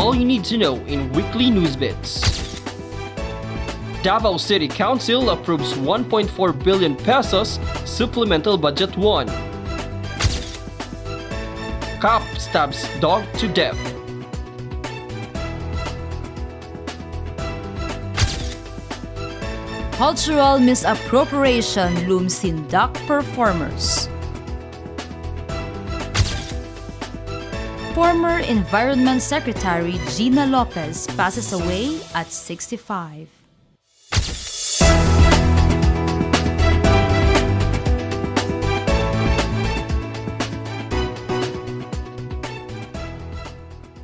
all you need to know in weekly Newsbits. Davao City Council approves 1.4 billion pesos Supplemental Budget 1. Cop stabs dog to death. Cultural misappropriation looms Sindac performers. Former Environment Secretary Gina Lopez passes away at 65.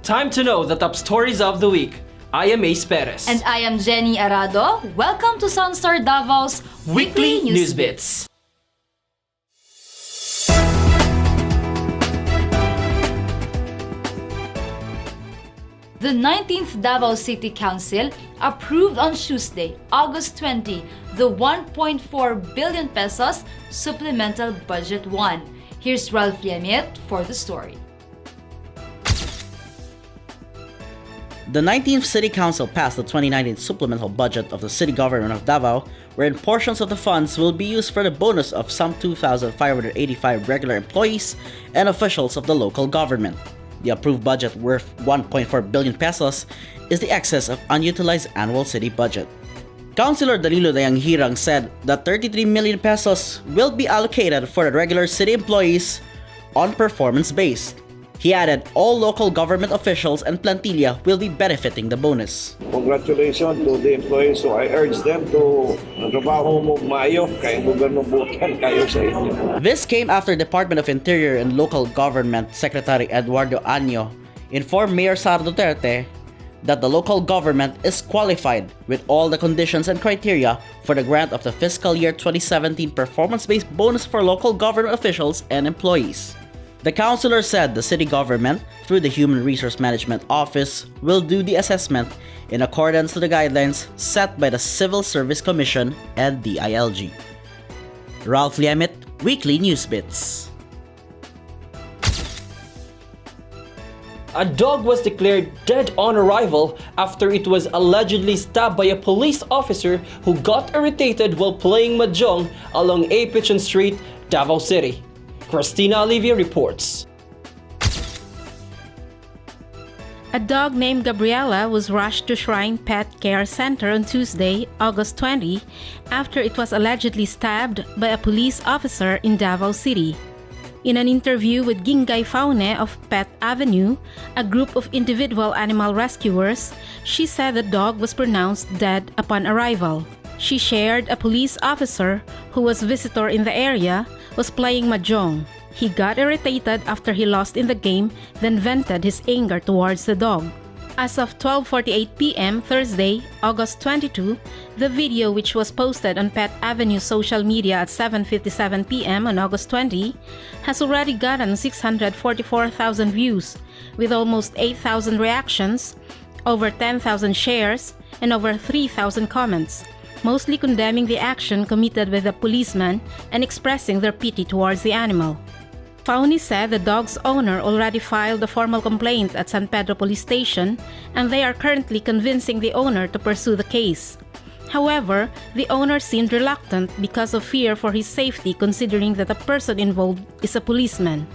Time to know the top stories of the week. I am Ace Perez. And I am Jenny Arado. Welcome to Sunstar Davao's Weekly Newsbits. The 19th Davao City Council approved on Tuesday, August 20, the 1.4 billion pesos Supplemental Budget 1. Here's Ralph Yamit for the story. The 19th City Council passed the 2019 supplemental budget of the City Government of Davao, wherein portions of the funds will be used for the bonus of some 2,585 regular employees and officials of the local government. The approved budget, worth 1.4 billion pesos, is the excess of unutilized annual city budget. Councilor Danilo Dayanghirang said that 33 million pesos will be allocated for the regular city employees on performance-based. He added all local government officials and plantilla will be benefiting the bonus. Congratulations to the employees. So I urge them to trabaho mo maayo kay gobyerno bukan kayo sa inyo. This came after Department of Interior and Local Government Secretary Eduardo Año informed Mayor Sara Duterte that the local government is qualified with all the conditions and criteria for the grant of the fiscal year 2017 performance-based bonus for local government officials and employees. The councilor said the city government, through the Human Resource Management Office, will do the assessment in accordance to the guidelines set by the Civil Service Commission and DILG. Ralph Liamit, Weekly Newsbits. A dog was declared dead on arrival after it was allegedly stabbed by a police officer who got irritated while playing mahjong along Apichan Street, Davao City. Christina Olivia reports. A dog named Gabriela was rushed to Shrine Pet Care Center on Tuesday, August 20, after it was allegedly stabbed by a police officer in Davao City. In an interview with Gingay Faune of Pet Avenue, a group of individual animal rescuers, she said the dog was pronounced dead upon arrival. She shared a police officer who was visitor in the area was playing mahjong. He got irritated after he lost in the game, then vented his anger towards the dog. As of 12:48 p.m. Thursday, August 22, the video, which was posted on Pet Avenue social media at 7:57 p.m. on August 20, has already gotten 644,000 views, with almost 8,000 reactions, over 10,000 shares, and over 3,000 comments, mostly condemning the action committed by the policeman and expressing their pity towards the animal. Fauni said the dog's owner already filed a formal complaint at San Pedro Police Station, and they are currently convincing the owner to pursue the case. However, the owner seemed reluctant because of fear for his safety, considering that the person involved is a policeman.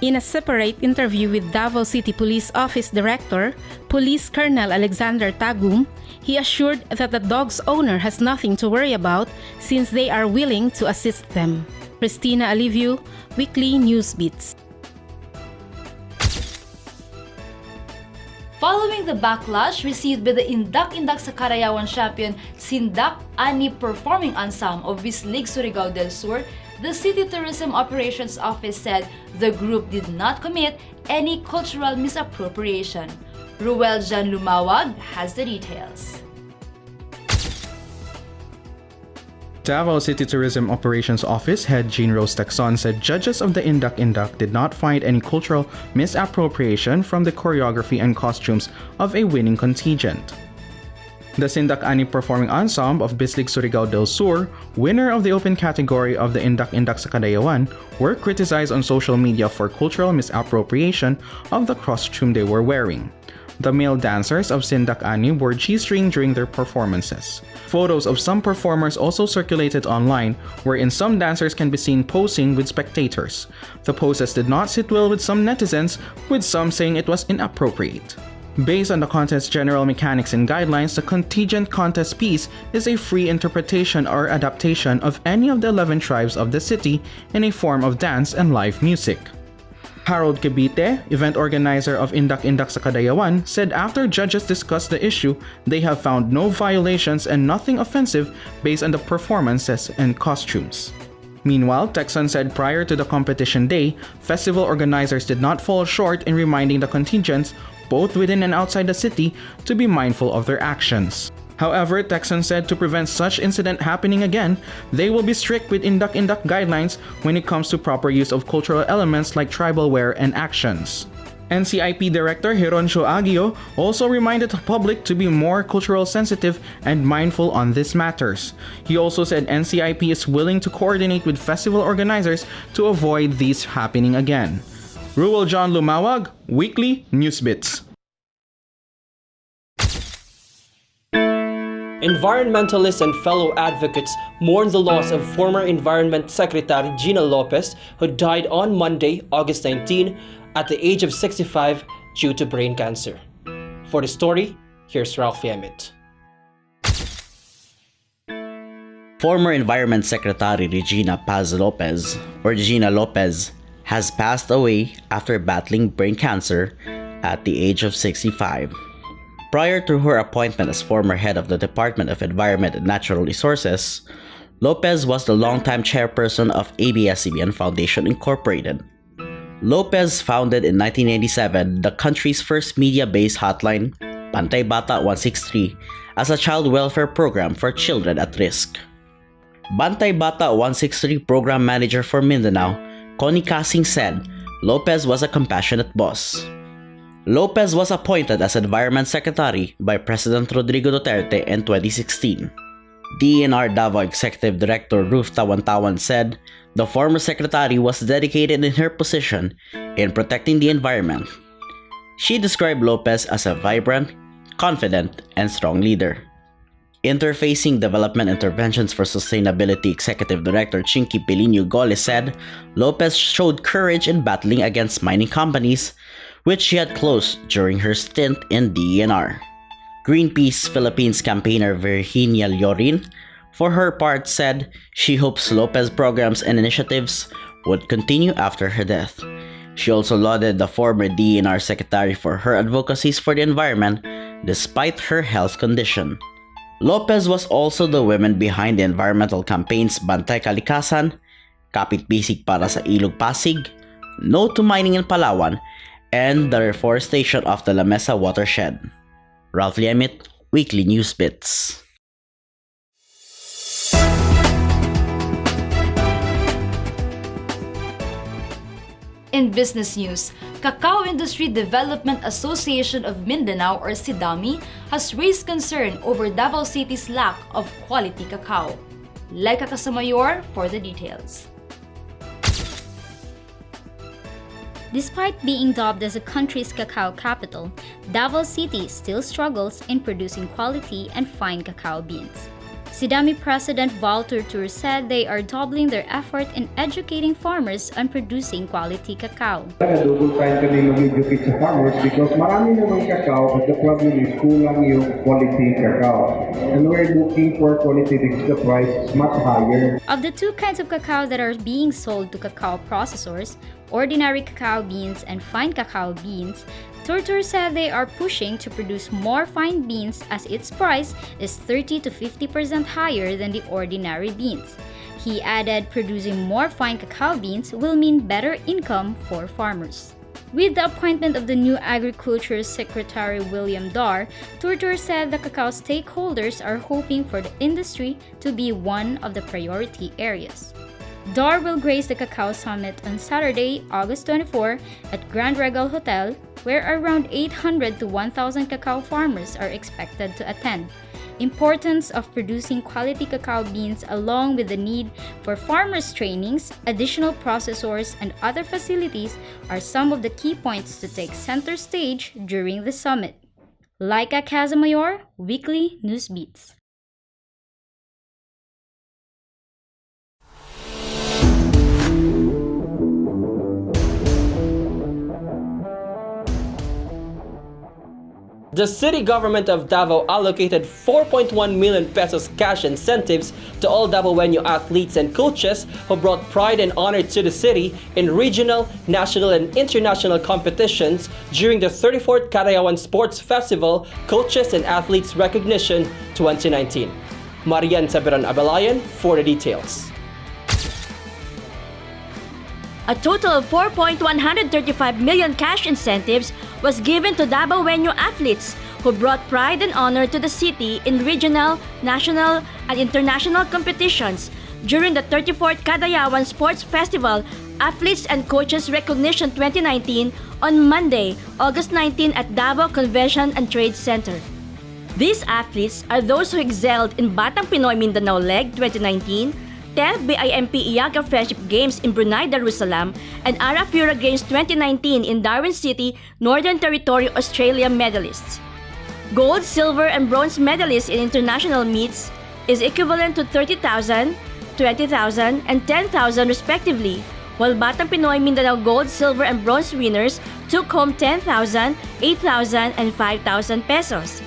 In a separate interview with Davao City Police Office Director, Police Colonel Alexander Tagum, he assured that the dog's owner has nothing to worry about since they are willing to assist them. Christina Alivio, Weekly Newsbits. Following the backlash received by the Indak sa Karayawan champion Sindac Ani Performing Ensemble of Bislig Surigao del Sur, the City Tourism Operations Office said the group did not commit any cultural misappropriation. Ruel Jan Lumawag has the details. Davao City Tourism Operations Office head Jean Rose Taxon said judges of the Indak did not find any cultural misappropriation from the choreography and costumes of a winning contingent. The Sindac Ani Performing Ensemble of Bislig Surigao del Sur, winner of the open category of the Indak sa Kadayawan, were criticized on social media for cultural misappropriation of the costume they were wearing. The male dancers of Sindac Ani wore G-string during their performances. Photos of some performers also circulated online, wherein some dancers can be seen posing with spectators. The poses did not sit well with some netizens, with some saying it was inappropriate. Based on the contest's general mechanics and guidelines, the contingent contest piece is a free interpretation or adaptation of any of the 11 tribes of the city in a form of dance and live music. Harold Kibite, event organizer of Indak sa Kadayawan, said after judges discussed the issue, they have found no violations and nothing offensive based on the performances and costumes. Meanwhile, Texan said prior to the competition day, festival organizers did not fall short in reminding the contingents, both within and outside the city, to be mindful of their actions. However, Texan said to prevent such incident happening again, they will be strict with Indak guidelines when it comes to proper use of cultural elements like tribal wear and actions. NCIP Director Hironcio Aguio also reminded the public to be more cultural sensitive and mindful on these matters. He also said NCIP is willing to coordinate with festival organizers to avoid these happening again. Ruel John Lumawag, Weekly Newsbits. Environmentalists and fellow advocates mourn the loss of former Environment Secretary Gina Lopez, who died on Monday, August 19, at the age of 65 due to brain cancer. For the story, here's Ralph Emmett. Former Environment Secretary Regina Paz Lopez, or Gina Lopez, has passed away after battling brain cancer at the age of 65. Prior to her appointment as former head of the Department of Environment and Natural Resources, Lopez was the longtime chairperson of ABS-CBN Foundation Incorporated. Lopez founded in 1987 the country's first media-based hotline, Bantay Bata 163, as a child welfare program for children at risk. Bantay Bata 163 program manager for Mindanao, Connie Casing, said Lopez was a compassionate boss. Lopez was appointed as Environment Secretary by President Rodrigo Duterte in 2016. DENR Davao Executive Director Ruth Tawan-Tawan said the former secretary was dedicated in her position in protecting the environment. She described Lopez as a vibrant, confident, and strong leader. Interfacing Development Interventions for Sustainability Executive Director Chinky Pilinio Gole said Lopez showed courage in battling against mining companies, which she had closed during her stint in DENR. Greenpeace Philippines campaigner Virginia Llorin, for her part, said she hopes Lopez programs and initiatives would continue after her death. She also lauded the former DENR secretary for her advocacies for the environment despite her health condition. Lopez was also the woman behind the environmental campaigns Bantay Kalikasan, Kapit Bisig para sa Ilog Pasig, No to Mining in Palawan, and the reforestation of the La Mesa watershed. Ralph Emmett, Weekly Newsbits. In business news, Cacao Industry Development Association of Mindanao, or SIDAMI, has raised concern over Davao City's lack of quality cacao. Laika Casamayor for the details. Despite being dubbed as the country's cacao capital, Davao City still struggles in producing quality and fine cacao beans. SIDAMI President Val Turtur said they are doubling their effort in educating farmers on producing quality cacao. Double time kami mag-educate sa farmers because marami naman cacao but the problem is kulang yung quality cacao. And we're looking for quality because the price is much higher. Of the two kinds of cacao that are being sold to cacao processors, ordinary cacao beans and fine cacao beans, Turtur said they are pushing to produce more fine beans as its price is 30 to 50% higher than the ordinary beans. He added producing more fine cacao beans will mean better income for farmers. With the appointment of the new Agriculture Secretary William Dar, Turtur said the cacao stakeholders are hoping for the industry to be one of the priority areas. Dar will grace the Cacao Summit on Saturday, August 24 at Grand Regal Hotel, where around 800 to 1,000 cacao farmers are expected to attend. Importance of producing quality cacao beans along with the need for farmers' trainings, additional processors, and other facilities are some of the key points to take center stage during the summit. Laika Casamayor, Weekly Newsbeats. The city government of Davao allocated 4.1 million pesos cash incentives to all Davaoeño athletes and coaches who brought pride and honor to the city in regional, national, and international competitions during the 34th Carayawan Sports Festival Coaches and Athletes Recognition 2019. Marian Saberon Abalayan for the details. A total of 4.135 million cash incentives was given to Davaoeño athletes who brought pride and honor to the city in regional, national, and international competitions during the 34th Carayawan Sports Festival Athletes and Coaches Recognition 2019 on Monday, August 19 at Davao Convention and Trade Center. These athletes are those who excelled in Batang Pinoy Mindanao Leg 2019, 10th BIMP Iaga Friendship Games in Brunei Darussalam, and Arafura Games 2019 in Darwin City, Northern Territory, Australia medalists. Gold, silver, and bronze medalists in international meets is equivalent to 30,000, 20,000, and 10,000 respectively, while Batang Pinoy Mindanao Gold, silver, and bronze winners took home 10,000, 8,000, and 5,000 pesos.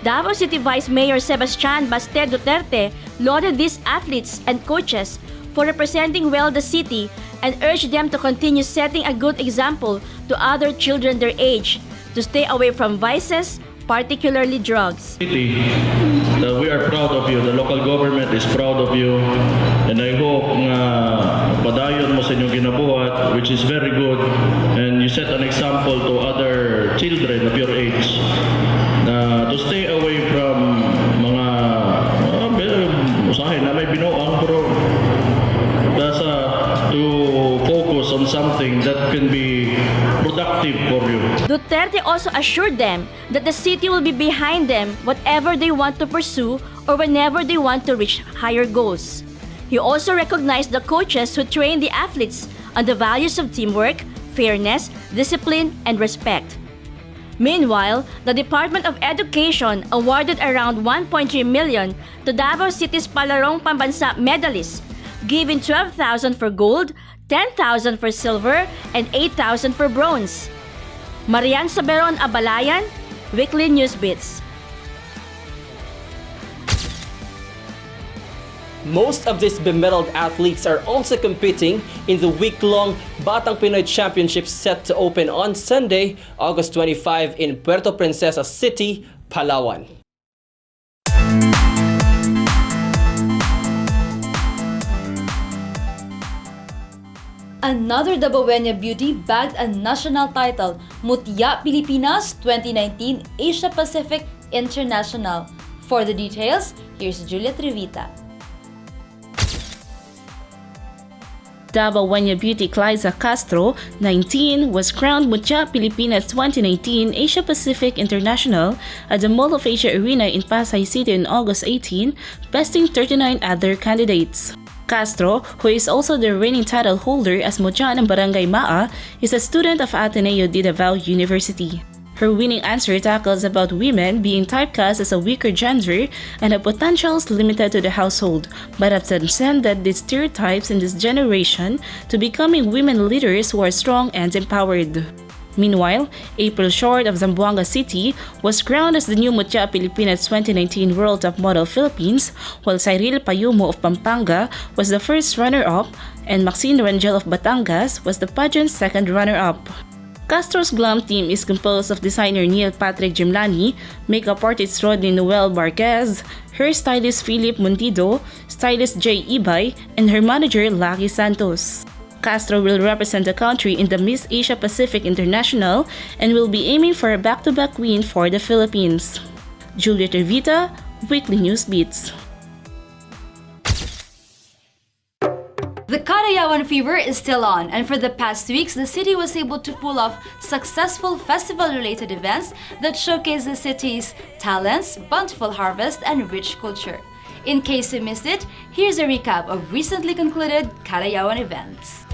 Davao City Vice Mayor Sebastian Baste Duterte lauded these athletes and coaches for representing well the city and urged them to continue setting a good example to other children their age to stay away from vices, particularly drugs. We are proud of you. The local government is proud of you. And I hope nga padayon mo sa inyong ginabuhat, which is very good. And you set an example to other children of your age. To stay away from mga usahin na may binuang pero to focus on something that can be productive for you. Duterte also assured them that the city will be behind them whatever they want to pursue or whenever they want to reach higher goals. He also recognized the coaches who train the athletes on the values of teamwork, fairness, discipline, and respect. Meanwhile, the Department of Education awarded around 1.3 million to Davao City's Palarong Pambansa medalists, giving 12,000 for gold, 10,000 for silver, and 8,000 for bronze. Marian Saberon Abalayan, Weekly Newsbits. Most of these bemedaled athletes are also competing in the week-long Batang Pinoy Championships set to open on Sunday, August 25 in Puerto Princesa City, Palawan. Another Davaoeña beauty bagged a national title, Mutya Pilipinas 2019 Asia Pacific International. For the details, here's Julia Trevita. Davaoeña beauty Cliza Castro, 19, was crowned Mutya Pilipinas 2019 Asia Pacific International at the Mall of Asia Arena in Pasay City on August 18, besting 39 other candidates. Castro, who is also the reigning title holder as Mutya ng Barangay Maa, is a student of Ateneo de Davao University. Her winning answer tackles about women being typecast as a weaker gender and have potentials limited to the household, but have transcended the stereotypes in this generation to becoming women leaders who are strong and empowered. Meanwhile, April Short of Zamboanga City was crowned as the new Mutya Pilipinas 2019 World Top Model Philippines, while Cyril Payumo of Pampanga was the first runner-up and Maxine Rangel of Batangas was the pageant's second runner-up. Castro's glam team is composed of designer Neil Patrick Gimlani, makeup artist Rodney Noel Barquez, hairstylist Philip Mundido, stylist Jay Ibay, and her manager Lucky Santos. Castro will represent the country in the Miss Asia Pacific International and will be aiming for a back-to-back win for the Philippines. Julia Trevita, Weekly Newsbeats. The Carayawan fever is still on, and for the past weeks, the city was able to pull off successful festival-related events that showcase the city's talents, bountiful harvest, and rich culture. In case you missed it, here's a recap of recently concluded Carayawan events.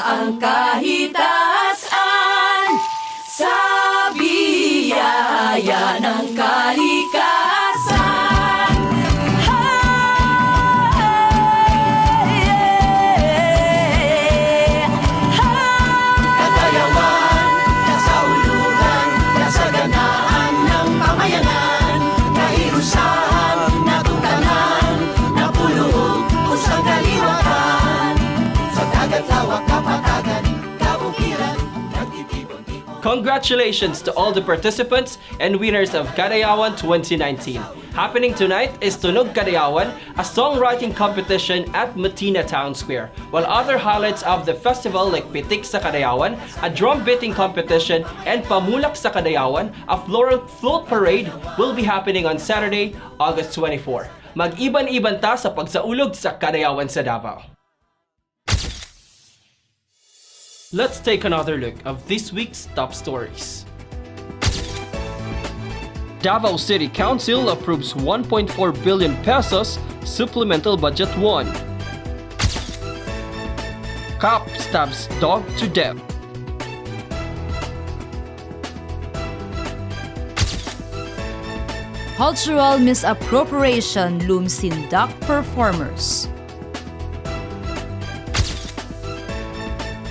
ang kahitasan sa biyaya ng kalikasan. Kagayawan, kasaulugan, kasaganaan ng pamayanan, kahirusahan, natutanan, napulog, usang kaliwakan, sa dagat lawak kapatagan, kaukiran, nagtitipon-tipon. Congratulations to all the participants and winners of Kadayawan 2019. Happening tonight is Tunog Kadayawan, a songwriting competition at Matina Town Square, while other highlights of the festival like Pitik sa Kadayawan, a drum beating competition, and Pamulak sa Kadayawan, a floral float parade, will be happening on Saturday, August 24. Mag-iban-iban ta sa pagsaulog sa Kadayawan sa Davao. Let's take another look of this week's top stories. Davao City Council approves 1.4 billion pesos Supplemental Budget 1. Cop stabs dog to death. Cultural misappropriation looms Sindac performers.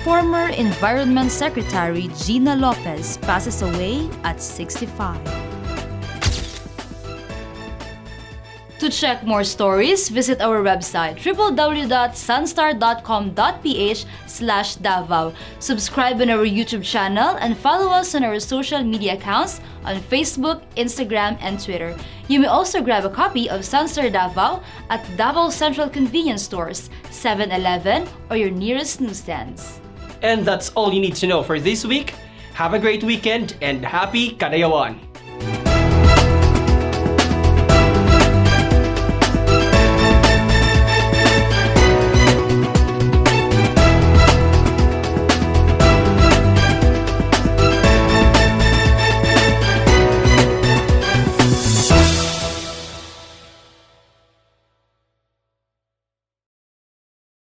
Former Environment Secretary Gina Lopez passes away at 65. To check more stories, visit our website www.sunstar.com.ph/Davao. Subscribe on our YouTube channel and follow us on our social media accounts on Facebook, Instagram, and Twitter. You may also grab a copy of Sunstar Davao at Davao Central Convenience Stores, 7-Eleven, or your nearest newsstands. And that's all you need to know for this week. Have a great weekend and happy Kadayawan!